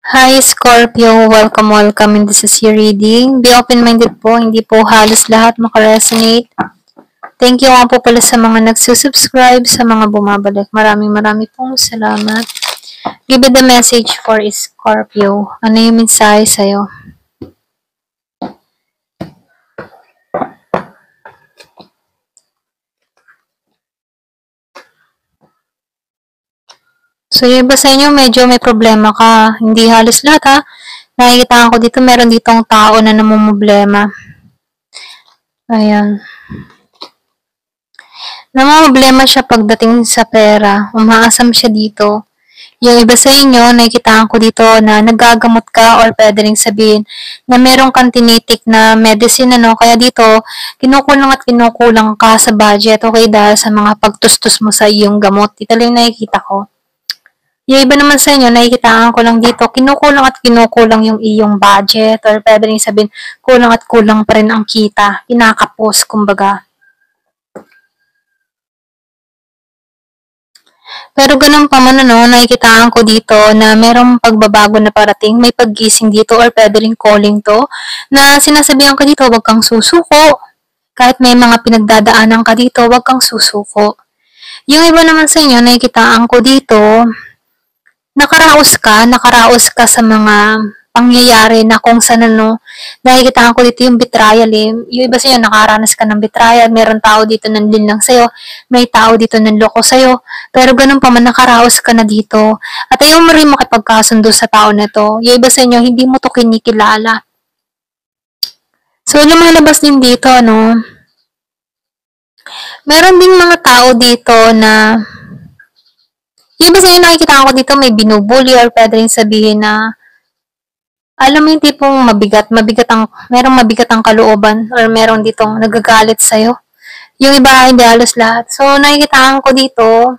Hi Scorpio, welcome in this is your reading. Be open-minded po, hindi po halos lahat makaresonate. Thank you nga po pala sa mga nagsusubscribe, sa mga bumabalik. Maraming pong salamat. Give it the message for Scorpio. Ano yung mensahe sa'yo? So, yung iba sa inyo, medyo may problema ka. Hindi halos lahat ha. Nakikita ko dito, meron ditong tao na namumblema. Ayan. Namumblema siya pagdating sa pera. Umaasam siya dito. Yung iba sa inyo, nakikitaan ko dito na nagagamot ka or pwede rin sabihin na meron kang tinitik na medicine, ano, kaya dito, kinukulang ka sa budget, okay, dahil sa mga pagtustos mo sa iyong gamot. Ito lang yung nakikita ko. Yung iba naman sa inyo, nakikitaan ko lang dito, kinukulang yung iyong budget or pwede rin sabihin, kulang pa rin ang kita, kinakapos, kumbaga. Pero ganun pa man, ano, nakikitaan ko dito na merong pagbabago na parating, may paggising dito or pwede rin calling to, na sinasabihan ka dito, wag kang susuko. Kahit may mga pinagdadaanan ka dito, wag kang susuko. Yung iba naman sa inyo, nakikitaan ko dito, nakaraos ka sa mga pangyayari na kung saan ano, nakikita ko dito yung betrayal eh. Yung iba sa'yo, nakaranas ka ng betrayal, meron tao dito nanlinlang sa'yo, may tao dito nanloko sa'yo, pero ganun pa man, nakaraos ka na dito. At ayaw mo rin makipagkasundo sa tao na to. Yung iba sa inyo, hindi mo to kinikilala. So, lumalabas din dito, ano, meron din mga tao dito na yung iba sa'yo, nakikita ko dito may binubully or pwede rin sabihin na alam mo yung tipong merong mabigat ang kalooban or merong ditong nagagalit sa'yo. Yung iba, hindi halos lahat. So, nakikitaan ko dito,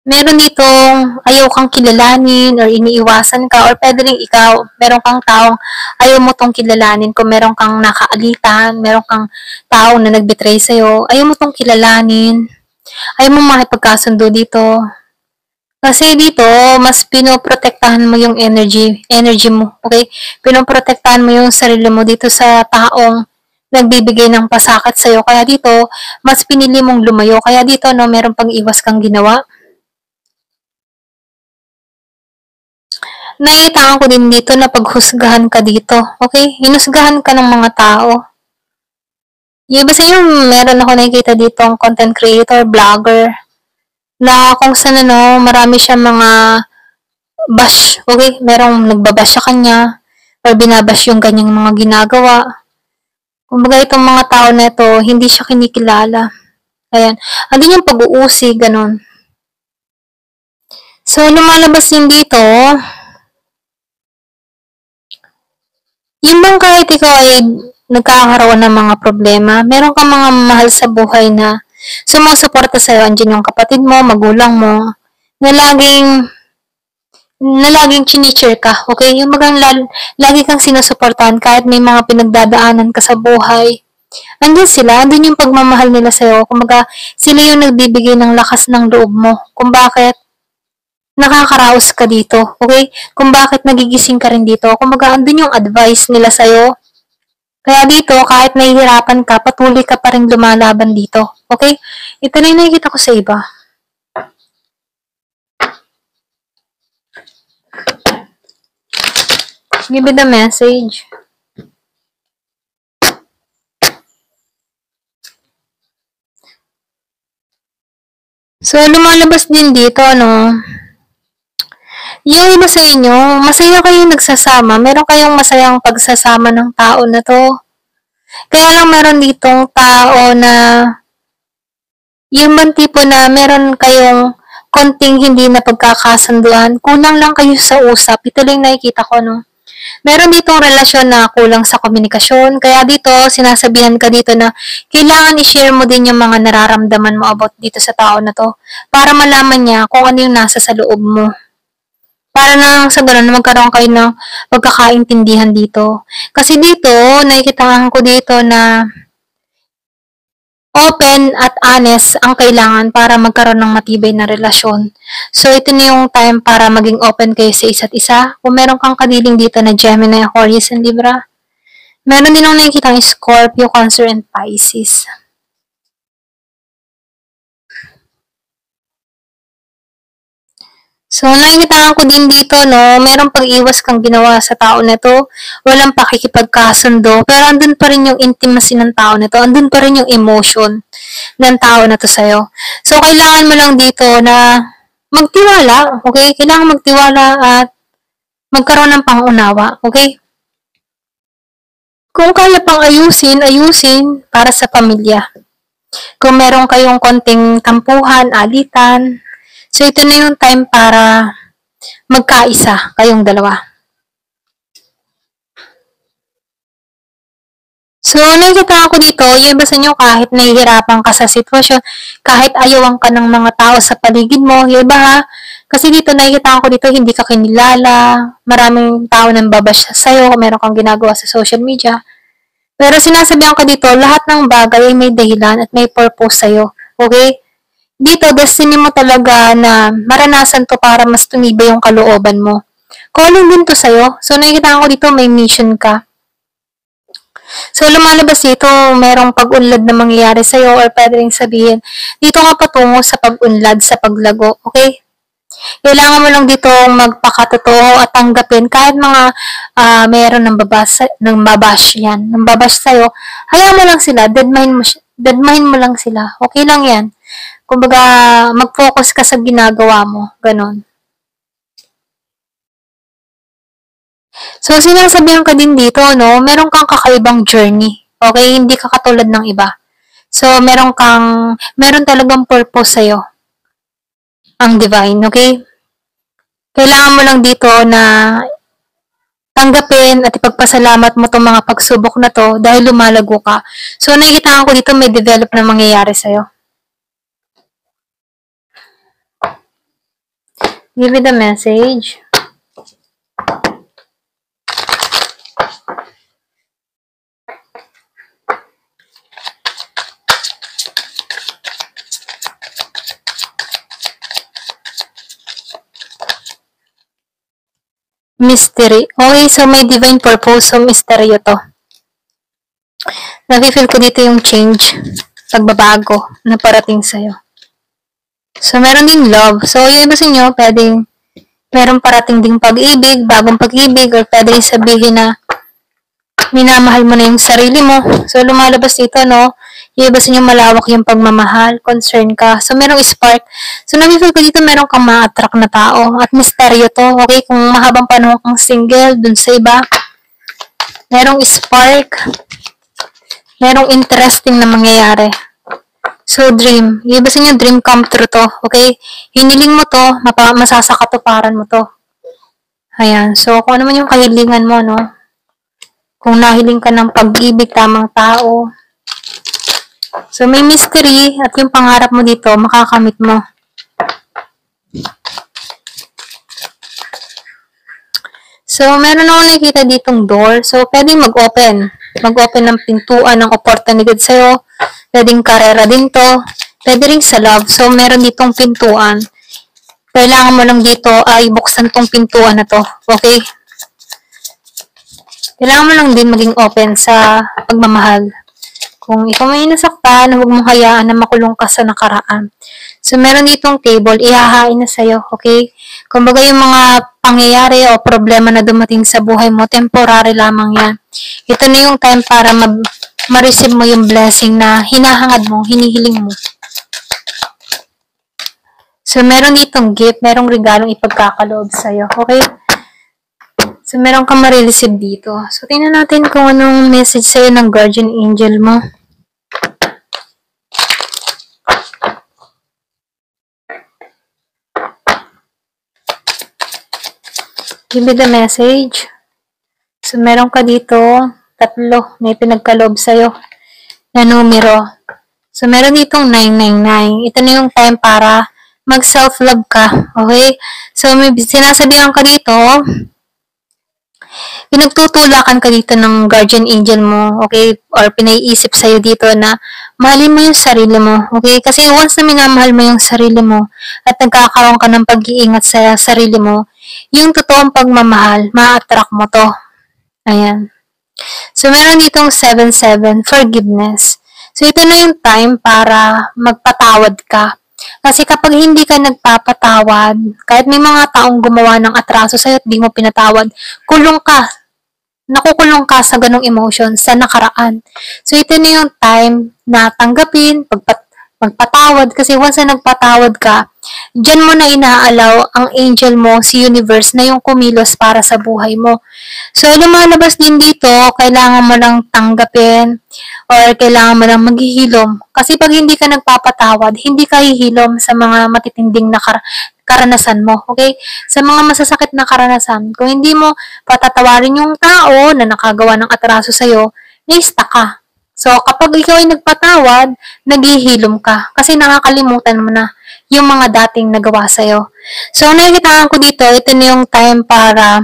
meron ditong ayaw kang kilalanin or iniiwasan ka or pwede rin ikaw, meron kang taong ayaw mo tong kilalanin kung meron kang nakaalitan, meron kang taong na nagbetray sa'yo, ayaw mo tong kilalanin, ayaw mo makipagkasundo dito. Kasi dito, mas pinoprotektahan mo yung energy mo, okay? Pinoprotektahan mo yung sarili mo dito sa taong nagbibigay ng pasakit sa'yo. Kaya dito, mas pinili mong lumayo. Kaya dito, no, meron pang iwas kang ginawa. Nakita ko din dito na paghusgahan ka dito, okay? Hinusgahan ka ng mga tao. Yung iba sa inyo, meron ako nakikita dito ang content creator, vlogger, na kung saan ano, marami siyang mga bash, okay? Merong nagbabash sa kanya, or binabash yung kanyang mga ginagawa. Kumbaga itong mga tao na ito, hindi siya kinikilala. Ayan. Andun yung pag-uusi, ganun. So, lumalabas din dito, yung bang kahit ikaw ay nagkakaroon ng mga problema, meron kang mga mahal sa buhay na sumusuporta sa'yo, andyan yung kapatid mo, magulang mo, na laging chinicheer ka, okay? Yung magang lagi kang sinusuportahan kahit may mga pinagdadaanan ka sa buhay. Andun sila, andun yung pagmamahal nila sa'yo. Kumbaga, sila yung nagbibigay ng lakas ng loob mo. Kung bakit nakakaraos ka dito, okay? Kung bakit nagigising ka rin dito. Kumbaga, andun yung advice nila sa'yo. Kaya dito, kahit nahihirapan ka, patuloy ka pa rin lumalaban dito. Okay? Ito na yung nakikita ko sa iba. Give me the message. So, lumalabas din dito, ano, yung iba sa inyo, masaya kayong nagsasama. Meron kayong masayang pagsasama ng tao na to. Kaya lang meron ditong tao na yung bang tipo na meron kayong konting hindi na pagkakasunduan. Kulang lang kayo sa usap. Ito lang nakikita ko, no? Meron ditong relasyon na kulang sa komunikasyon. Kaya dito, sinasabihan ka dito na kailangan i-share mo din yung mga nararamdaman mo about dito sa tao na to para malaman niya kung ano yung nasa sa loob mo. Para na sa ganun, magkaroon kayo ng pagkakaintindihan dito. Kasi dito, nakikita ko dito na open at honest ang kailangan para magkaroon ng matibay na relasyon. So, ito na yung time para maging open kayo sa isa't isa. Kung meron kang kadiling dito na Gemini, Aquarius, and Libra, meron din akong nakikita ng Scorpio, Cancer, and Pisces. So, nakikita ko din dito, no, merong pag-iwas kang ginawa sa tao na to. Walang pakikipagkasundo. Pero andun pa rin yung intimacy ng tao na to. Andun pa rin yung emotion ng tao na to sa'yo. So, kailangan mo lang dito na magtiwala, okay? Kailangan magtiwala at magkaroon ng pangunawa, okay? Kung kaya pang ayusin, ayusin para sa pamilya. Kung meron kayong konting tampuhan, alitan, so ito na yung time para magkaisa kayong dalawa. So, nakikita ko dito, yung iba sa inyo kahit nahihirapan ka sa sitwasyon, kahit ayawan ka ng mga tao sa paligid mo, yung iba ha, kasi dito nakikita ko dito, hindi ka kinilala, maraming tao nang babash sa'yo, kung meron kang ginagawa sa social media. Pero sinasabihan ko dito, lahat ng bagay ay may dahilan at may purpose sa'yo. Okay? Dito, destiny mo talaga na maranasan to para mas tumibay yung kalooban mo. Calling din to sa'yo. So, nakikita ko dito, may mission ka. So, lumalabas dito, merong pag-unlad na mangyayari sa'yo or pwede rin sabihin, dito nga patungo sa pag-unlad, sa paglago. Okay? Kailangan mo lang dito magpakatotoo at tanggapin kahit mga meron ng babash yan, ng babash sa'yo, hayaan mo lang sila, deadmine mo lang sila. Okay lang yan. Kumbaga, mag-focus ka sa ginagawa mo. Ganon. So, sinasabihan ka din dito, no? Meron kang kakaibang journey. Okay? Hindi ka katulad ng iba. So, meron talagang purpose sa'yo. Ang divine, okay? Kailangan mo lang dito na tanggapin at ipagpasalamat mo itong mga pagsubok na to dahil lumalago ka. So, nakikita ko dito may develop na mangyayari sa'yo. Give me the message. Mystery. Okay, so may divine purpose. So, misteryo to. Nafe-feel ko dito yung change, pagbabago na parating sa'yo. So, meron din love. So, yung iba sa inyo, meron parating ding pag-ibig, bagong pag-ibig, or pwede sabihin na minamahal mo na yung sarili mo. So, lumalabas dito, no? Yung iba sa inyo, malawak yung pagmamahal, concern ka. So, merong spark. So, nafe-feel ko dito, meron kang ma-attract na tao. At misteryo to, okay? Kung mahabang panahon kang single, dun sa iba, merong spark. Merong interesting na mangyayari. So, dream. Yung iba sa inyo, dream come true to. Okay? Hiniling mo to, masasakatuparan mo to. Ayan. So, kung ano man yung kahilingan mo, no? Kung nahiling ka ng pag-ibig, tamang tao. So, may mystery at yung pangarap mo dito, makakamit mo. So, meron akong nakikita ditong door. So, pwedeng mag-open. Mag-open ng pintuan ng oportunidad sa'yo. Pwedeng karera din to. Pwede rin sa love. So, meron ditong pintuan. Kailangan mo lang dito ay buksan tong pintuan na to. Okay? Kailangan mo lang din maging open sa pagmamahal. Kung ikaw may nasaktan, huwag mong hayaan na makulong ka sa nakaraan. So, meron ditong table, ihahain na sa'yo, okay? Kumbaga yung mga pangyayari o problema na dumating sa buhay mo, temporary lamang yan. Ito na yung time para ma-receive mo yung blessing na hinahangad mo, hinihiling mo. So, meron ditong gift, merong regalong ipagkakaloob sa'yo, okay? So, meron kang ma-receive dito. So, tingnan natin kung anong message sa'yo ng guardian angel mo. Give me the message. So, meron ka dito, 3 na ipinagkaloob sa'yo na numero. So, meron ditong 999. Ito na yung time para mag-self-love ka. Okay? So, may sinasabihan ka dito, pinagtutulakan ka dito ng guardian angel mo, okay? Or pinaiisip sa'yo dito na mahalin mo yung sarili mo, okay? Kasi once na minamahal mo yung sarili mo at nagkakaroon ka ng pag-iingat sa sarili mo, yung totoong pagmamahal, ma-attract mo to. Ayan. So, meron ditong 7-7, forgiveness. So, ito na yung time para magpatawad ka. Kasi kapag hindi ka nagpapatawad, kahit may mga taong gumawa ng atraso sa'yo at di mo pinatawad, kulong ka. Nakukulong ka sa ganong emotion sa nakaraan. So, ito na yung time na tanggapin, magpatawad. Kasi once na nagpatawad ka, dyan mo na inaalaw ang angel mo, si universe, na yung kumilos para sa buhay mo. So, lumalabas din dito, kailangan mo lang tanggapin or kailangan mo lang maghihilom. Kasi pag hindi ka nagpapatawad, hindi ka hihilom sa mga matitinding na karanasan mo. Okay? Sa mga masasakit na karanasan, kung hindi mo patatawarin yung tao na nakagawa ng atraso sa'yo, na-stuck ka. So, kapag ikaw ay nagpatawad, naghihilom ka. Kasi nakakalimutan mo na yung mga dating nagawa sa'yo. So, nakikitaan ko dito, ito na yung time para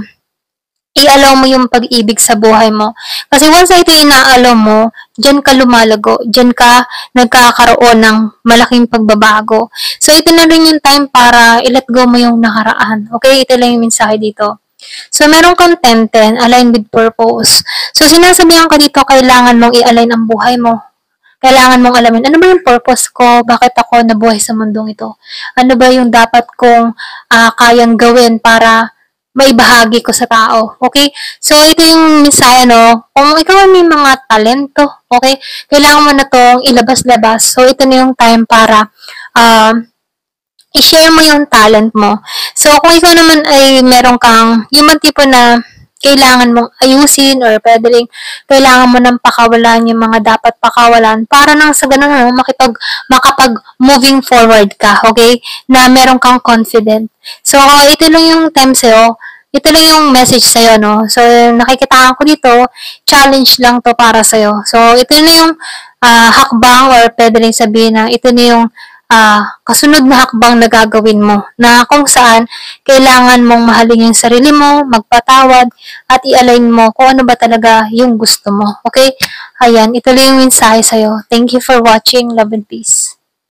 i-allow mo yung pag-ibig sa buhay mo. Kasi once na ito ina-allow mo, dyan ka lumalago, dyan ka nagkakaroon ng malaking pagbabago. So, ito na rin yung time para i-let go mo yung nakaraan. Okay? Ito lang yung mensahe dito. So, meron kang 10-10, align with purpose. So, sinasabihan ka dito, kailangan mong i-align ang buhay mo. Kailangan mong alamin, ano ba yung purpose ko? Bakit ako nabuhay sa mundong ito? Ano ba yung dapat kong kayang gawin para maibahagi ko sa tao? Okay? So, ito yung mensahe, no? Kung ikaw may mga talento, okay? Kailangan mo na itong ilabas-labas. So, ito na yung time para i-share mo yung talent mo. So, kung ikaw naman ay meron kang, yung tipo na kailangan mong ayusin or pwedeng kailangan mo nang pakawalan yung mga dapat pakawalan para nang sa ganun makapag moving forward ka, okay? Na meron kang confident. So, ito lang yung time sa'yo. Ito lang yung message sa'yo, no? So, nakikitaan ko dito, challenge lang to para sa'yo. So, ito na yung hakbang or pwede rin sabihin na ito na yung kasunod na hakbang na gagawin mo na kung saan kailangan mong mahalin yung sarili mo, magpatawad, at i-align mo kung ano ba talaga yung gusto mo. Okay? Ayan, ito lang yung mensahe sa'yo. Thank you for watching. Love and peace.